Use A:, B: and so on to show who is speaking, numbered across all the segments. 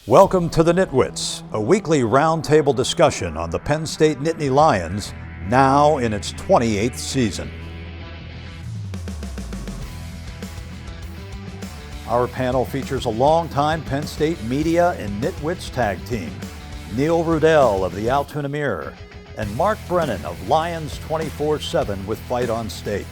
A: Welcome to the NitWits, a weekly roundtable discussion on the Penn State Nittany Lions, now in its 28th season. Our panel features a longtime Penn State media and NitWits tag team, Neil Rudel of the Altoona Mirror and Mark Brennan of Lions 24/7 with Fight on State.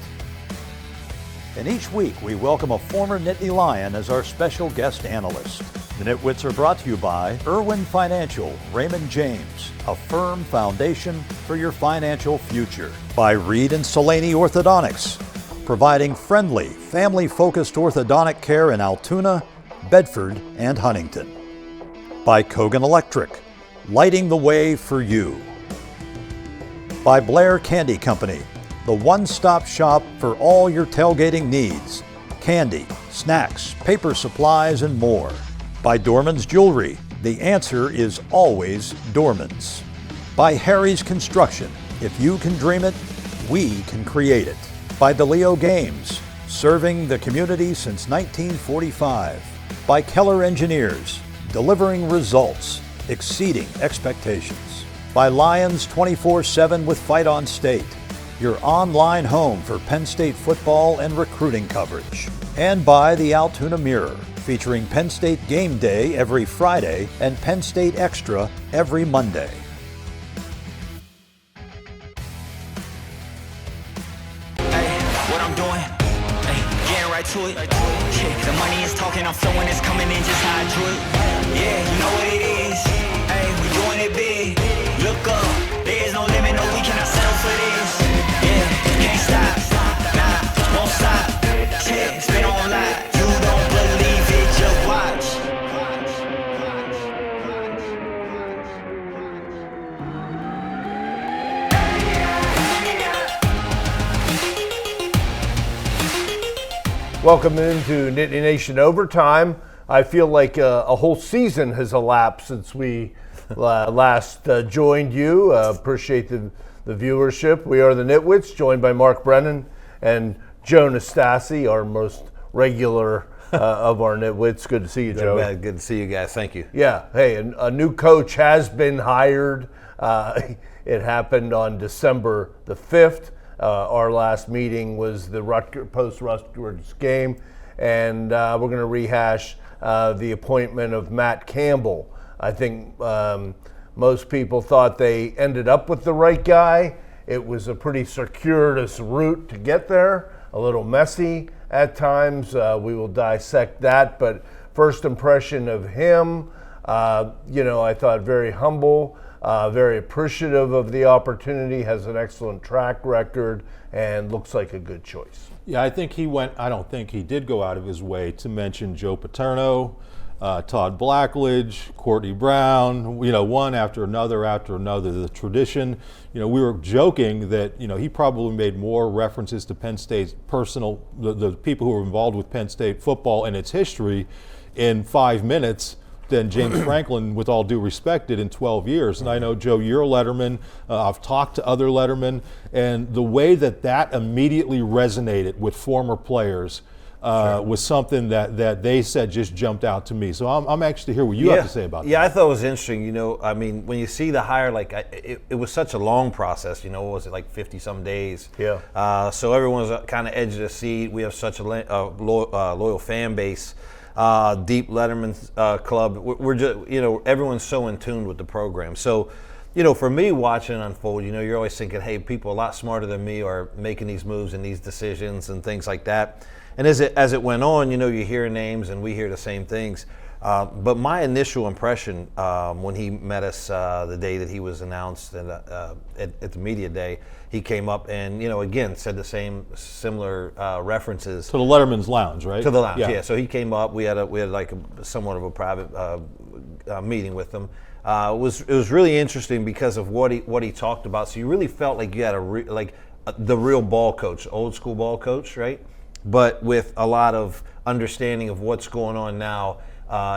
A: And each week we welcome a former Nittany Lion as our special guest analyst. The NitWits are brought to you by Irwin Financial, Raymond James, a firm foundation for your financial future. By Reed and Solani Orthodontics, providing friendly, family-focused orthodontic care in Altoona, Bedford, and Huntington. By Kogan Electric, lighting the way for you. By Blair Candy Company, the one-stop shop for all your tailgating needs. Candy, snacks, paper supplies, and more. By Dorman's Jewelry, the answer is always Dorman's. By Harry's Construction, if you can dream it, we can create it. By DeLeo Games, serving the community since 1945. By Keller Engineers, delivering results, exceeding expectations. By Lions 24/7 with Fight on State, your online home for Penn State football and recruiting coverage. And by the Altoona Mirror, featuring Penn State Game Day every Friday and Penn State Extra every Monday.
B: What I'm doing, getting right to it. Yeah, the money is talking, I'm flowing, it's coming in just how I drew it. Yeah, you know what it is. Hey, we doing it big. Look up, there is no limit, no, we cannot settle for this. Yeah, can't stop, nah, won't stop. Yeah, spin on live. You don't believe it, just watch.
C: Welcome into Nittany Nation Overtime. I feel like a whole season has elapsed since we last joined you. Appreciate the viewership. We are the Nitwits, joined by Mark Brennan and Joe Nastasi, our most regular of our Nitwits. Good to see you, Joe.
D: Good to see you guys. Thank you.
C: Yeah. Hey, a new coach has been hired. It happened on December the 5th. Our last meeting was the post-Rutgers game, and we're going to rehash the appointment of Matt Campbell. I think most people thought they ended up with the right guy. It was a pretty circuitous route to get there, a little messy at times. We will dissect that, but first impression of him, I thought very humble, very appreciative of the opportunity, has an excellent track record, and looks like a good choice.
E: Yeah, I don't think he did go out of his way to mention Joe Paterno, Todd Blackledge, Courtney Brown, one after another. The tradition, we were joking that, he probably made more references to Penn State's the people who were involved with Penn State football and its history in 5 minutes than James Franklin, with all due respect, did in 12 years. And I know, Joe, you're a letterman. I've talked to other lettermen, and the way that immediately resonated with former players was something that they said just jumped out to me. So I'm anxious to hear what you have to say about that.
D: Yeah, I thought it was interesting. When you see the hire, it was such a long process. What was it, like 50-some days?
C: Yeah.
D: So everyone's kind of edge of the seat. We have such a loyal fan base. Deep Letterman club. We're just, everyone's so in tune with the program. So, for me watching it unfold, you're always thinking, hey, people a lot smarter than me are making these moves and these decisions and things like that. And as it went on, you hear names and we hear the same things. But my initial impression when he met us the day that he was announced and, at the media day, he came up and, again, said the similar references.
E: To the Letterman's Lounge, right?
D: To the lounge, yeah. So he came up. We had like somewhat of a private meeting with him. It was really interesting because of what he talked about. So you really felt like you had the real ball coach, old school ball coach, right? But with a lot of understanding of what's going on now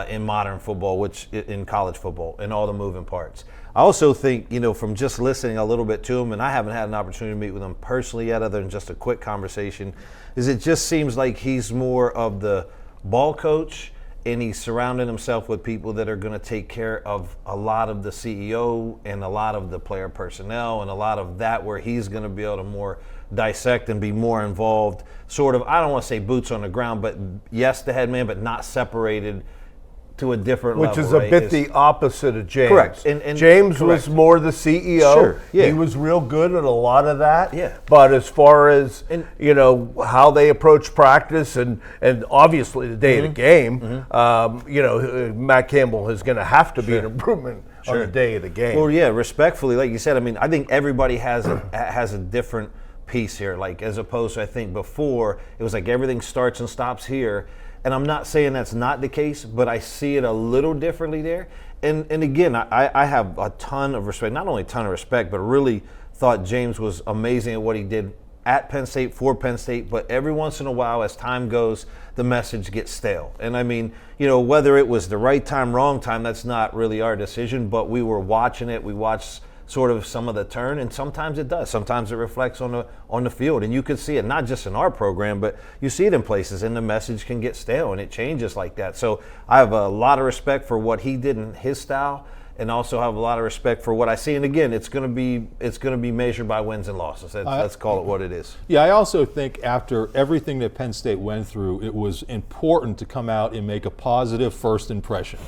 D: in modern football, which in college football, and all the moving parts. I also think, from just listening a little bit to him, and I haven't had an opportunity to meet with him personally yet other than just a quick conversation, is it just seems like he's more of the ball coach and he's surrounding himself with people that are going to take care of a lot of the CEO and a lot of the player personnel and a lot of that, where he's going to be able to more dissect and be more involved, sort of, I don't want to say boots on the ground, but yes, the head man, but not separated to a different
C: Which
D: level.
C: is a
D: right?
C: bit the opposite of James.
D: Correct. And
C: James
D: correct.
C: was more the CEO.
D: Sure, yeah.
C: He was real good at a lot of that.
D: Yeah.
C: But as far as,
D: And-
C: how they approach practice and obviously the day of the game, Matt Campbell is going to have to be an improvement on the day of the game.
D: Well, yeah, respectfully, like you said, I mean, I think everybody has a different piece here. Like, as opposed to, I think before, it was like everything starts and stops here. And I'm not saying that's not the case, but I see it a little differently there. And again, I have a ton of respect, not only a ton of respect, but really thought James was amazing at what he did at Penn State, for Penn State. But every once in a while, as time goes, the message gets stale. And I mean, whether it was the right time, wrong time, that's not really our decision, but we were watching it. We watched sort of some of the turn, and sometimes it does. Sometimes it reflects on the field, and you could see it not just in our program, but you see it in places, and the message can get stale, and it changes like that. So I have a lot of respect for what he did in his style, and also have a lot of respect for what I see. And again, it's going to be measured by wins and losses. Let's call it what it is.
E: Yeah, I also think after everything that Penn State went through, it was important to come out and make a positive first impression.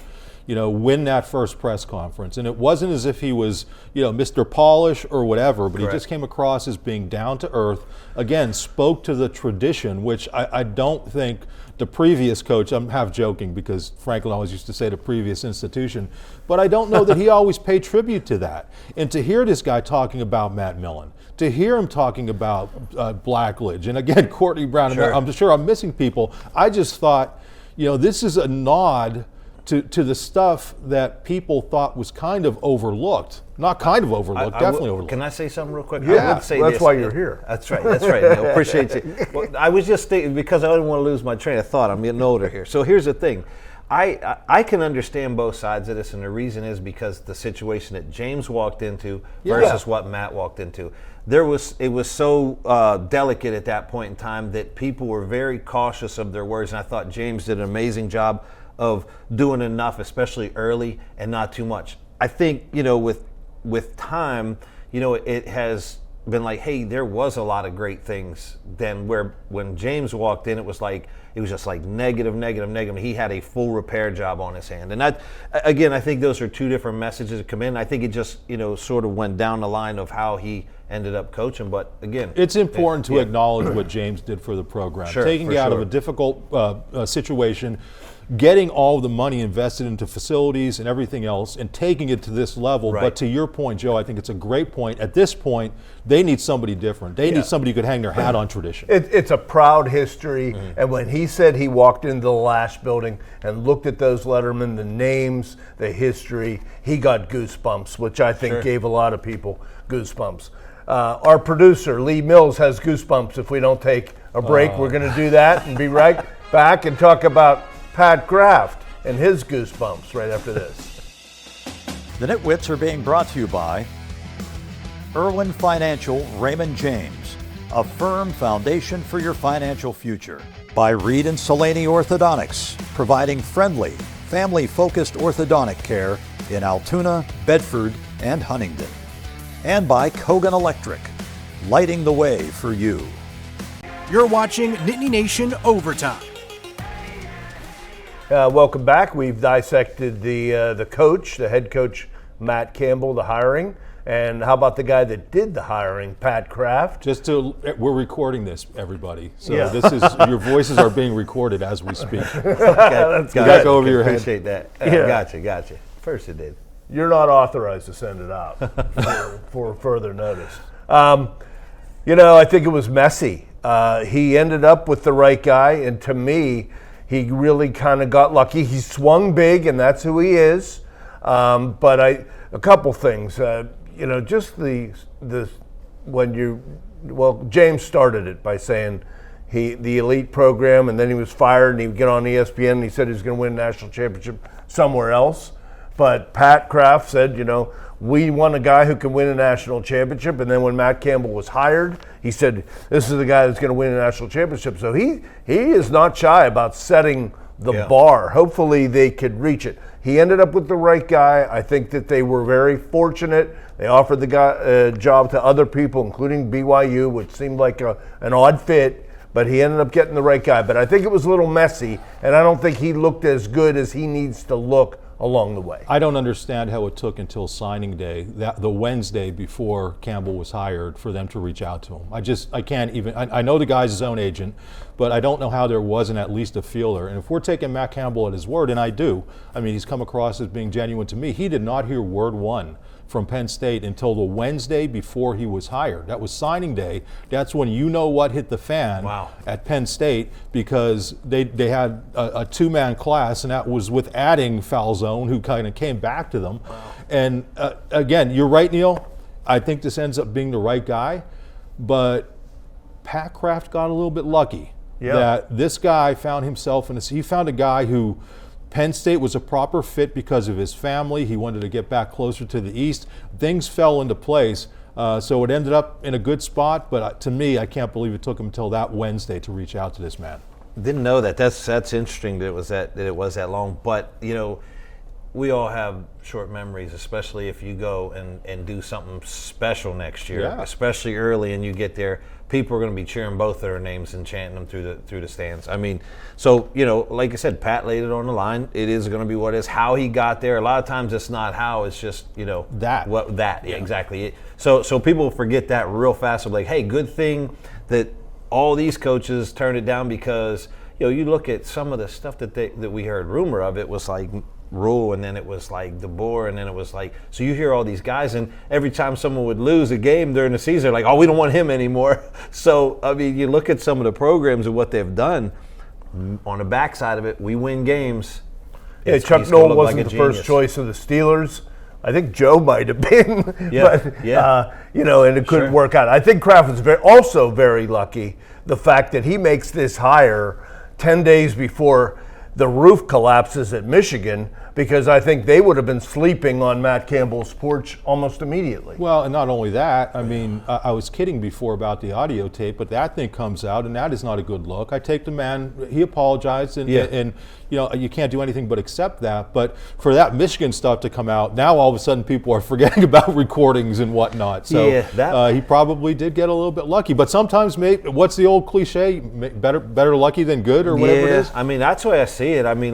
E: Win that first press conference. And it wasn't as if he was, Mr. Polish or whatever, but
D: Correct.
E: he just came across as being down to earth. Again, spoke to the tradition, which I don't think the previous coach, I'm half joking because Franklin always used to say the previous institution, but I don't know that he always paid tribute to that. And to hear this guy talking about Matt Millen, to hear him talking about Blackledge, and again, Courtney Brown,
D: Sure.
E: I'm sure I'm missing people. I just thought, this is a nod to the stuff that people thought was kind of overlooked. Not kind of overlooked, definitely overlooked.
D: Can I say something real quick?
C: Yeah,
D: I would say
C: that's
D: this.
C: why you're here.
D: That's right. Neil. Appreciate you. Well, I was just thinking, because I didn't want to lose my train of thought. I'm getting older here. So here's the thing. I can understand both sides of this, and the reason is because the situation that James walked into versus what Matt walked into. It was so delicate at that point in time that people were very cautious of their words, and I thought James did an amazing job of doing enough, especially early, and not too much. I think, with time, it has been like, hey, there was a lot of great things. Then when James walked in, it was just like negative. He had a full repair job on his hand. And that, again, I think those are two different messages that come in. I think it just, sort of went down the line of how he ended up coaching. But again,
E: it's important to acknowledge what James did for the program.
D: Sure,
E: taking
D: for
E: it out of
D: sure.
E: a difficult situation, getting all the money invested into facilities and everything else, and taking it to this level.
D: Right.
E: But to your point, Joe, I think it's a great point. At this point, they need somebody different. They need somebody who could hang their hat on tradition.
C: It's a proud history, and when he said he walked into the Lash building and looked at those lettermen, the names, the history, he got goosebumps, which I think gave a lot of people goosebumps. Our producer, Lee Mills, has goosebumps if we don't take a break. We're going to do that and be right back and talk about Pat Kraft and his goosebumps right after this.
A: The NitWits are being brought to you by Irwin Financial Raymond James, a firm foundation for your financial future. By Reed and Salaney Orthodontics, providing friendly, family-focused orthodontic care in Altoona, Bedford, and Huntingdon. And by Kogan Electric, lighting the way for you.
F: You're watching Nittany Nation Overtime.
C: Welcome back. We've dissected the coach, the head coach, Matt Campbell, the hiring. And how about the guy that did the hiring, Pat Kraft?
E: We're recording this, everybody. So
C: Yeah.
E: this is your voices are being recorded as we speak.
C: That's
E: Got
C: good.
E: it over your head.
D: Appreciate that.
C: Yeah.
D: Gotcha. First it did.
C: You're not authorized to send it out for further notice. I think it was messy. He ended up with the right guy, and to me, he really kind of got lucky. He swung big, and that's who he is. But a couple things. James started it by saying the elite program, and then he was fired, and he would get on ESPN, and he said he was going to win a national championship somewhere else. But Pat Kraft said, we want a guy who can win a national championship. And then when Matt Campbell was hired, he said, this is the guy that's going to win a national championship. So he is not shy about setting the bar. Hopefully they could reach it. He ended up with the right guy. I think that they were very fortunate. They offered the guy job to other people, including BYU, which seemed like an odd fit, but he ended up getting the right guy. But I think it was a little messy, and I don't think he looked as good as he needs to look along the way.
E: I don't understand how it took until signing day, the Wednesday before Campbell was hired, for them to reach out to him. I can't even, I know the guy's his own agent, but I don't know how there wasn't at least a feeler. And if we're taking Matt Campbell at his word, and I do, I mean, he's come across as being genuine to me. He did not hear word one from Penn State until the Wednesday before he was hired. That was signing day. That's when you know what hit the fan at Penn State, because they had a two-man class, and that was with adding Falzone, who kind of came back to them. And again, you're right, Neil. I think this ends up being the right guy, but Pat Kraft got a little bit lucky that this guy found himself he found a guy who Penn State was a proper fit because of his family. He wanted to get back closer to the East. Things fell into place, so it ended up in a good spot. But to me, I can't believe it took him until that Wednesday to reach out to this man.
D: Didn't know that. That's interesting that it was that long. But we all have short memories, especially if you go and do something special next year, especially early, and you get there. People are going to be cheering both their names and chanting them through the stands. I mean, so like I said, Pat laid it on the line. It is going to be what it is. How he got there, a lot of times it's not how. It's just exactly. So people forget that real fast. Of like, hey, good thing that all these coaches turned it down, because you look at some of the stuff that we heard rumor of. It was like Rule, and then it was like DeBoer, and then it was like, so you hear all these guys, and every time someone would lose a game during the season, they're like, oh, we don't want him anymore. So I mean, you look at some of the programs and what they've done on the backside of it. We win games.
C: Yeah, Chuck Noll wasn't the first choice of the Steelers. I think Joe might have been, and it couldn't work out. I think Kraft was also very lucky, the fact that he makes this hire 10 days before the roof collapses at Michigan, because I think they would have been sleeping on Matt Campbell's porch almost immediately.
E: Well, and not only that, I mean, I was kidding before about the audio tape, but that thing comes out, and that is not a good look. I take the man, he apologized, and you can't do anything but accept that. But for that Michigan stuff to come out, now all of a sudden people are forgetting about recordings and whatnot. So he probably did get a little bit lucky. But sometimes, what's the old cliche? Better lucky than good, or whatever it is?
D: I mean, that's the way I see it. I mean,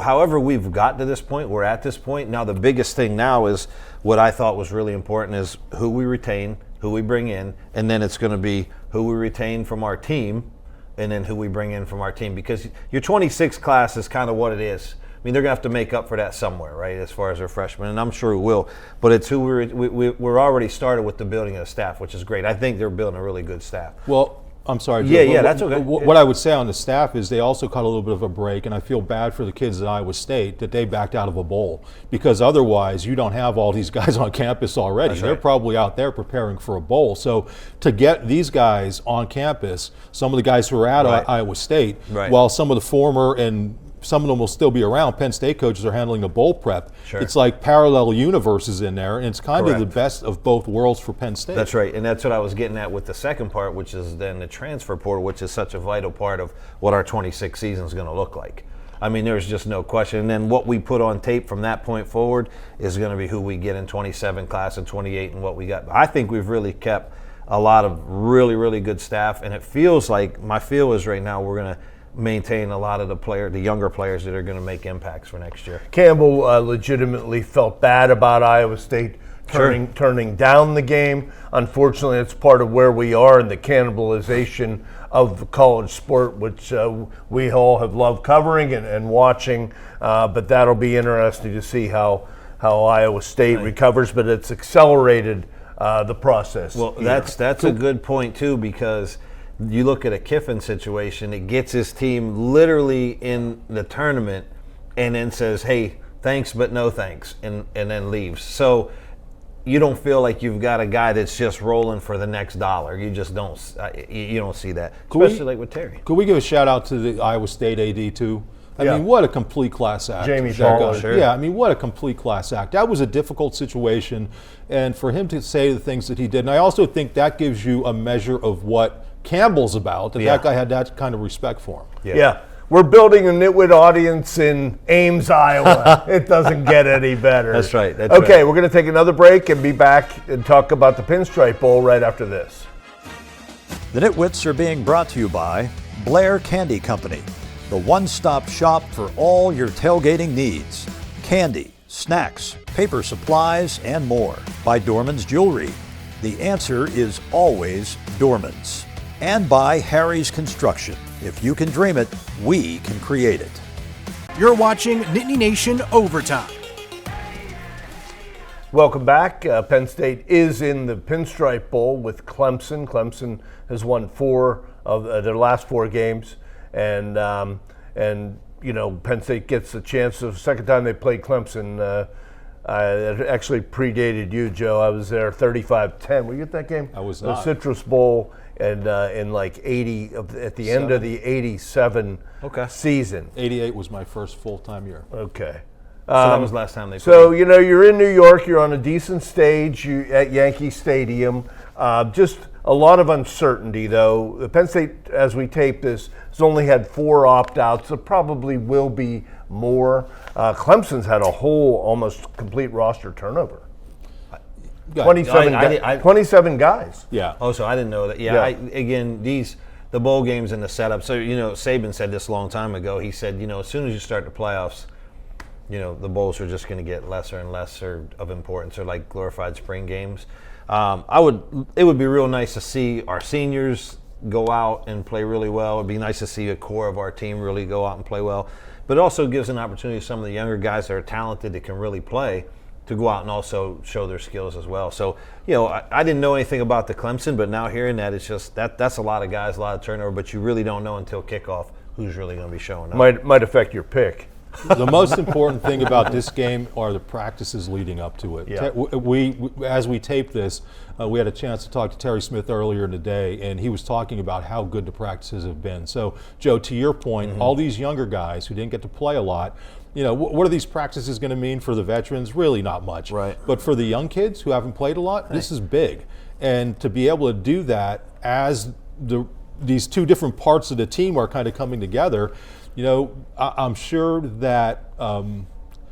D: however we've got to this point, we're at this point. Now the biggest thing now is what I thought was really important is who we retain, who we bring in, and then it's going to be who we retain from our team, and then who we bring in from our team, because your 26 class is kind of what it is. I mean, they're going to have to make up for that somewhere, right, as far as their freshmen, and I'm sure we will. But it's who we're already started with the building of the staff, which is great. I think they're building a really good staff.
E: Well, I'm sorry,
D: Joe. That's okay.
E: What I would say on the staff is they also caught a little bit of a break, and I feel bad for the kids at Iowa State that they backed out of a bowl, because otherwise you don't have all these guys on campus already.
D: That's
E: They're
D: right.
E: probably out there preparing for a bowl. So to get these guys on campus, some of the guys who are at Iowa State, while some of the former and some of them will still be around, Penn State coaches are handling the bowl prep.
D: Sure.
E: It's like parallel universes in there, and it's kind of the best of both worlds for Penn State.
D: That's right, and that's what I was getting at with the second part, which is then the transfer portal, which is such a vital part of what our 26 season is going to look like. I mean, there's just no question. And then what we put on tape from that point forward is going to be who we get in 27 class and 28 and what we got. I think we've really kept a lot of really, really good staff, and it feels like, my feel is right now we're going to maintain a lot of the younger players that are going to make impacts for next year.
C: Campbell legitimately felt bad about Iowa State turning down the game. Unfortunately, it's part of where we are in the cannibalization of the college sport, which we all have loved covering and watching. But that'll be interesting to see how Iowa State recovers. But it's accelerated the process.
D: Well, that's a good point too, because you look at a Kiffin situation, it gets his team literally in the tournament and then says, hey, thanks but no thanks, and then leaves. So you don't feel like you've got a guy that's just rolling for the next dollar. You just don't see that, especially like with Terry.
E: Could we give a shout out to the Iowa State AD too? I mean, what a complete class act.
C: Jamie Schaller.
E: Sure. Yeah, I mean, what a complete class act. That was a difficult situation, and for him to say the things that he did, and I also think that gives you a measure of what Campbell's about, that guy had that kind of respect for him.
C: Yeah. We're building a Nitwit audience in Ames, Iowa. It doesn't get any better.
D: That's right.
C: Okay, we're going to take another break and be back and talk about the Pinstripe Bowl right after this.
A: The Nitwits are being brought to you by Blair Candy Company, the one-stop shop for all your tailgating needs. Candy, snacks, paper supplies, and more. By Dorman's Jewelry. The answer is always Dorman's. And by Harry's Construction. If you can dream it, we can create it.
F: You're watching Nittany Nation Overtime.
C: Welcome back. Penn State is in the Pinstripe Bowl with Clemson. Clemson has won 4 of their last 4 games, and you know, Penn State gets the chance. The second time they played Clemson, it actually predated you, Joe. I was there 35-10. Were you at that game?
E: I was
C: the
E: not.
C: Citrus Bowl, and in like 80 at the end of the 87 season.
E: 88 was my first full-time year.
C: Okay.
D: So that was last time they played.
C: So, you know, you're in New York, you're on a decent stage at Yankee Stadium. Just a lot of uncertainty, though. The Penn State, as we tape this, has only had 4 opt-outs. There probably will be more. Clemson's had a whole, almost complete roster turnover. 27 guys.
E: Yeah.
D: Oh, so I didn't know that. Yeah. Again, the bowl games and the setup. So, you know, Saban said this a long time ago. He said, you know, as soon as you start the playoffs, you know, the bowls are just going to get lesser and lesser of importance. They're like glorified spring games. It would be real nice to see our seniors go out and play really well. It'd be nice to see a core of our team really go out and play well. But it also gives an opportunity to some of the younger guys that are talented that can really play to go out and also show their skills as well. So, you know, I didn't know anything about the Clemson, but now hearing that, it's just that's a lot of guys, a lot of turnover, but you really don't know until kickoff who's really going to be showing up.
C: Might affect your pick.
E: The most important thing about this game are the practices leading up to it.
C: Yeah.
E: We as we tape this, we had a chance to talk to Terry Smith earlier in the day, and he was talking about how good the practices have been. So, Joe, to your point, all these younger guys who didn't get to play a lot, you know, what are these practices going to mean for the veterans? Really not much.
D: Right.
E: But for the young kids who haven't played a lot, this is big. And to be able to do that as these 2 different parts of the team are kind of coming together, you know, I'm sure that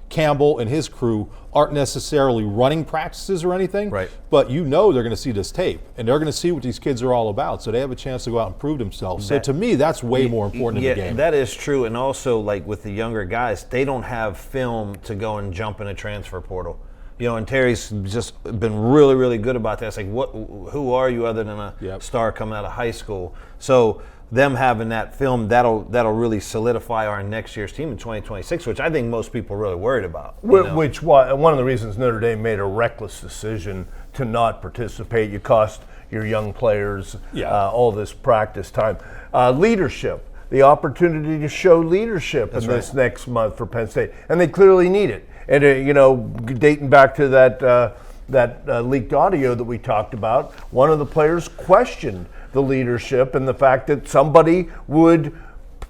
E: Campbell and his crew aren't necessarily running practices or anything,
D: right?
E: But you know they're going to see this tape, and they're going to see what these kids are all about, so they have a chance to go out and prove themselves. So to me, that's way more important in the game.
D: That is true, and also, like with the younger guys, they don't have film to go and jump in a transfer portal. You know, and Terry's just been really, really good about that. It's like, who are you other than a star coming out of high school? So them having that film, that'll really solidify our next year's team in 2026, which I think most people are really worried about.
C: Which one of the reasons Notre Dame made a reckless decision to not participate. You cost your young players all this practice time. Leadership, the opportunity to show leadership this next month for Penn State, and they clearly need it. And you know, dating back to that leaked audio that we talked about, one of the players questioned the leadership, and the fact that somebody would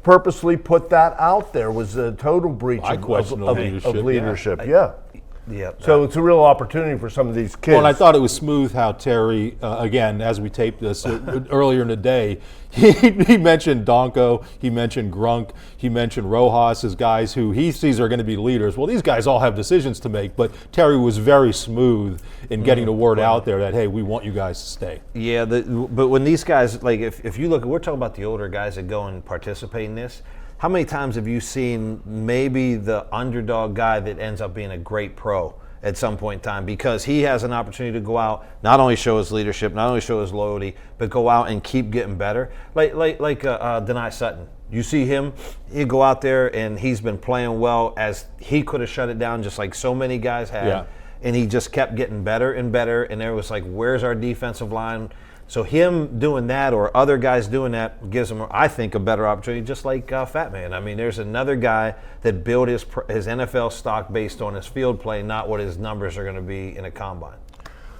C: purposely put that out there was a total breach of leadership. Yeah. So it's a real opportunity for some of these kids.
E: Well, and I thought it was smooth how Terry, again, as we taped this earlier in the day, he mentioned Donko, he mentioned Grunk, he mentioned Rojas as guys who he sees are going to be leaders. Well, these guys all have decisions to make, but Terry was very smooth in getting the word out there that, hey, we want you guys to stay.
D: Yeah, but when these guys, like if you look, we're talking about the older guys that go and participate in this. How many times have you seen maybe the underdog guy that ends up being a great pro at some point in time because he has an opportunity to go out, not only show his leadership, not only show his loyalty, but go out and keep getting better? Like Denai Sutton. You see him, he'd go out there and he's been playing well as he could have shut it down just like so many guys have.
E: Yeah.
D: And he just kept getting better and better. And there was like, where's our defensive line? So him doing that or other guys doing that gives him, I think, a better opportunity, just like Fat Man. I mean, there's another guy that built his NFL stock based on his field play, not what his numbers are going to be in a combine.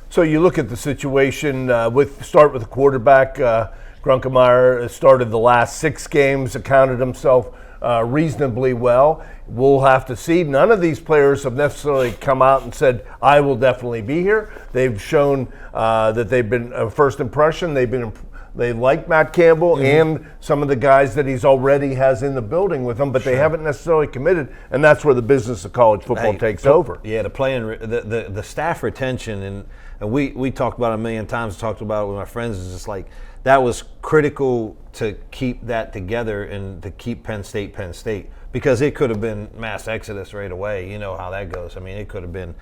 C: So you look at the situation, start with the quarterback. Grunkemeyer started the last 6 games, accounted himself reasonably well. We'll have to see. None of these players have necessarily come out and said, I will definitely be here. They've shown that they've been, first impression, they've been They like Matt Campbell and some of the guys that he's already has in the building with him, but they haven't necessarily committed, and that's where the business of college football takes over.
D: Yeah, the staff retention, and we talked about it a million times, talked about it with my friends, is just like that was critical to keep that together and to keep Penn State, because it could have been mass exodus right away. You know how that goes. I mean, it could have been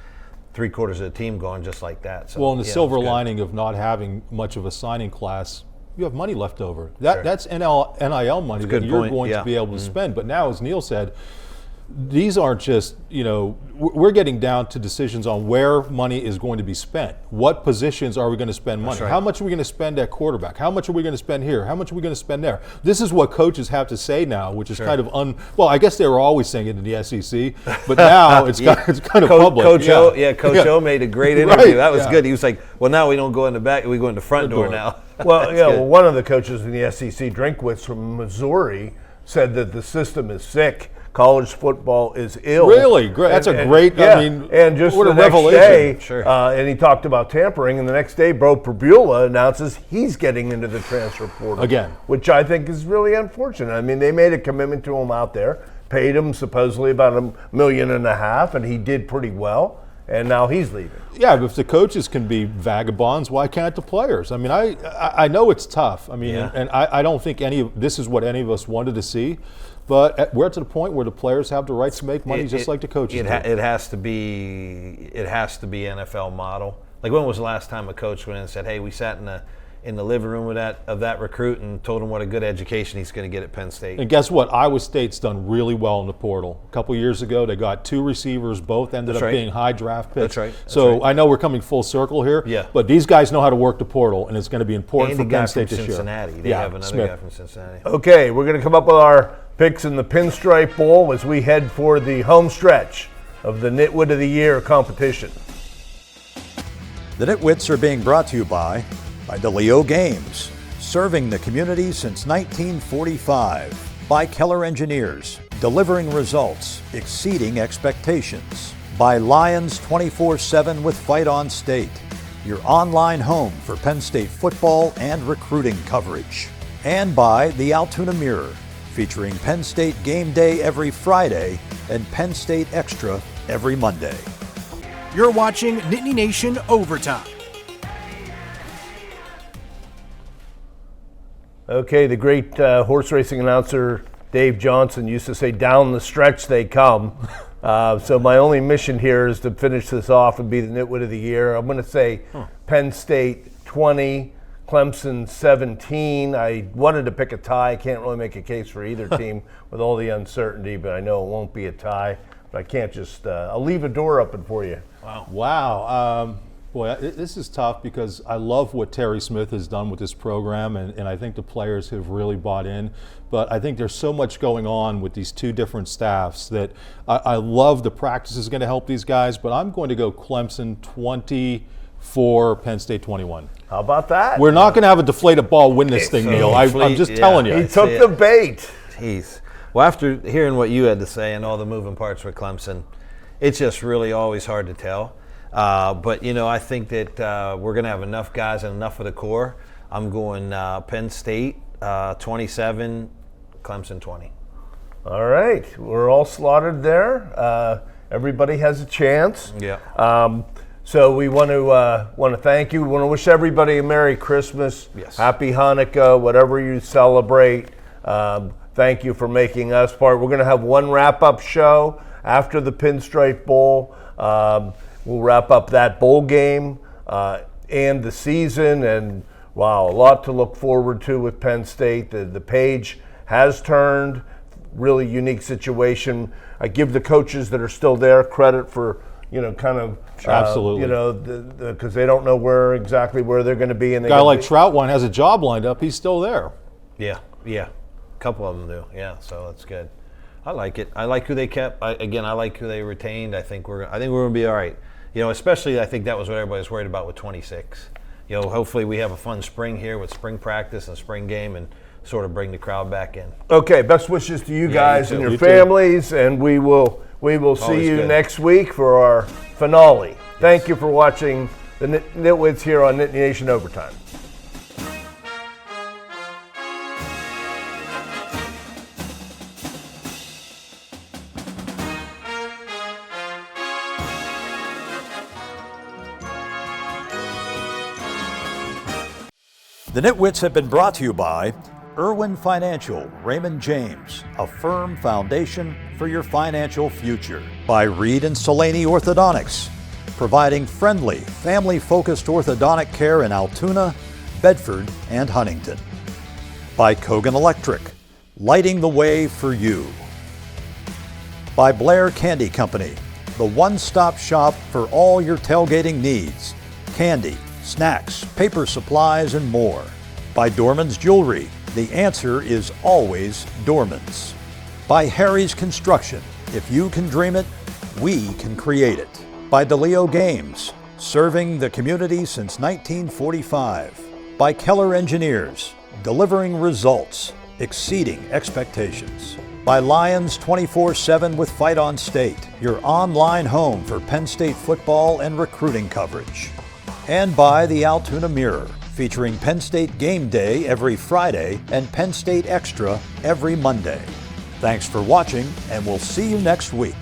D: 3/4 of the team gone just like that. So,
E: well, and the silver lining of not having much of a signing class, you have money left over. That's NIL money that you're going to be able to spend. But now, as Neil said, these aren't just, we're getting down to decisions on where money is going to be spent. What positions are we going to spend money? How much are we going to spend at quarterback? How much are we going to spend here? How much are we going to spend there? This is what coaches have to say now, which is kind of well, I guess they were always saying it in the SEC, but now it's kind of public.
D: Coach O made a great interview. That was good. He was like, well, now we don't go in the back, we go in the front door now.
C: Well, one of the coaches in the SEC, Drinkwitz from Missouri, said that the system is sick. College football is ill.
E: Really? Great. That's a great,
C: and just
E: what
C: the
E: a
C: next
E: revelation.
C: day, and he talked about tampering, and the next day, Bro Perbula announces he's getting into the transfer portal.
E: Again.
C: Which I think is really unfortunate. I mean, they made a commitment to him out there, paid him supposedly about $1.5 million, and he did pretty well, and now he's leaving.
E: Yeah, but if the coaches can be vagabonds, why can't the players? I mean, I know it's tough. I mean, and I don't think this is what any of us wanted to see. But we're to the point where the players have the right to make money, just like the coaches do.
D: It has to be NFL model. Like, when was the last time a coach went in and said, "Hey, we sat in the living room of that recruit and told him what a good education he's going to get at Penn State"?
E: And guess what? Iowa State's done really well in the portal. A couple years ago, they got 2 receivers, both ended up being high draft picks.
D: That's right.
E: So I know we're coming full circle here, but these guys know how to work the portal, and it's going to be important for Penn State this year.
D: Cincinnati. They have another guy from Cincinnati.
C: Okay, we're going to come up with our picks in the Pinstripe Bowl as we head for the home stretch of the Nitwit of the Year competition.
A: The Nitwits are being brought to you by DeLeo Games, serving the community since 1945. By Keller Engineers, delivering results, exceeding expectations. By Lions 24/7 with Fight on State, your online home for Penn State football and recruiting coverage. And by the Altoona Mirror, featuring Penn State Game Day every Friday and Penn State Extra every Monday.
F: You're watching Nittany Nation Overtime.
C: Okay, the great horse racing announcer Dave Johnson used to say, "Down the stretch they come." So my only mission here is to finish this off and be the Nitwit of the Year. I'm going to say Penn State 20, Clemson 17. I wanted to pick a tie. I can't really make a case for either team with all the uncertainty, but I know it won't be a tie. But I can't just, I'll leave a door open for you.
E: Wow. Boy, this is tough because I love what Terry Smith has done with this program, and I think the players have really bought in. But I think there's so much going on with these 2 different staffs that I love the practice is going to help these guys, but I'm going to go Clemson 24, Penn State 21.
C: How about that?
E: We're not going to have a deflated ball win this thing, Neil. I'm just telling you.
C: He took the bait.
D: Jeez. Well, after hearing what you had to say and all the moving parts with Clemson, it's just really always hard to tell. But, I think that we're going to have enough guys and enough of the core. I'm going Penn State 27, Clemson 20.
C: All right. We're all slaughtered there. Everybody has a chance.
D: Yeah.
C: So we want to thank you. We want to wish everybody a Merry Christmas, Happy Hanukkah, whatever you celebrate. Thank you for making us part. We're going to have one wrap-up show after the Pinstripe Bowl. We'll wrap up that bowl game and the season, and wow, a lot to look forward to with Penn State. The page has turned, really unique situation. I give the coaches that are still there credit for,
E: absolutely,
C: because they don't know exactly where they're going to be. And
E: a guy like Troutwine has a job lined up. He's still there.
D: Yeah. A couple of them do. Yeah, so that's good. I like it. I like who they kept. I like who they retained. I think we're going to be all right. Especially I think that was what everybody was worried about with 26. Hopefully we have a fun spring here with spring practice and spring game and sort of bring the crowd back in.
C: Okay, best wishes to you guys and your families, and we will see you next week for our finale. Yes. Thank you for watching the Nitwits here on Nittany Nation Overtime.
A: The NitWits have been brought to you by Irwin Financial, Raymond James, a firm foundation for your financial future. By Reed and Solani Orthodontics, providing friendly, family-focused orthodontic care in Altoona, Bedford, and Huntington. By Kogan Electric, lighting the way for you. By Blair Candy Company, the one-stop shop for all your tailgating needs. Candy, snacks, paper supplies, and more. By Dorman's Jewelry, the answer is always Dorman's. By Harry's Construction, if you can dream it, we can create it. By DeLeo Games, serving the community since 1945. By Keller Engineers, delivering results, exceeding expectations. By Lions 24/7 with Fight on State, your online home for Penn State football and recruiting coverage. And by the Altoona Mirror, featuring Penn State Game Day every Friday and Penn State Extra every Monday. Thanks for watching, and we'll see you next week.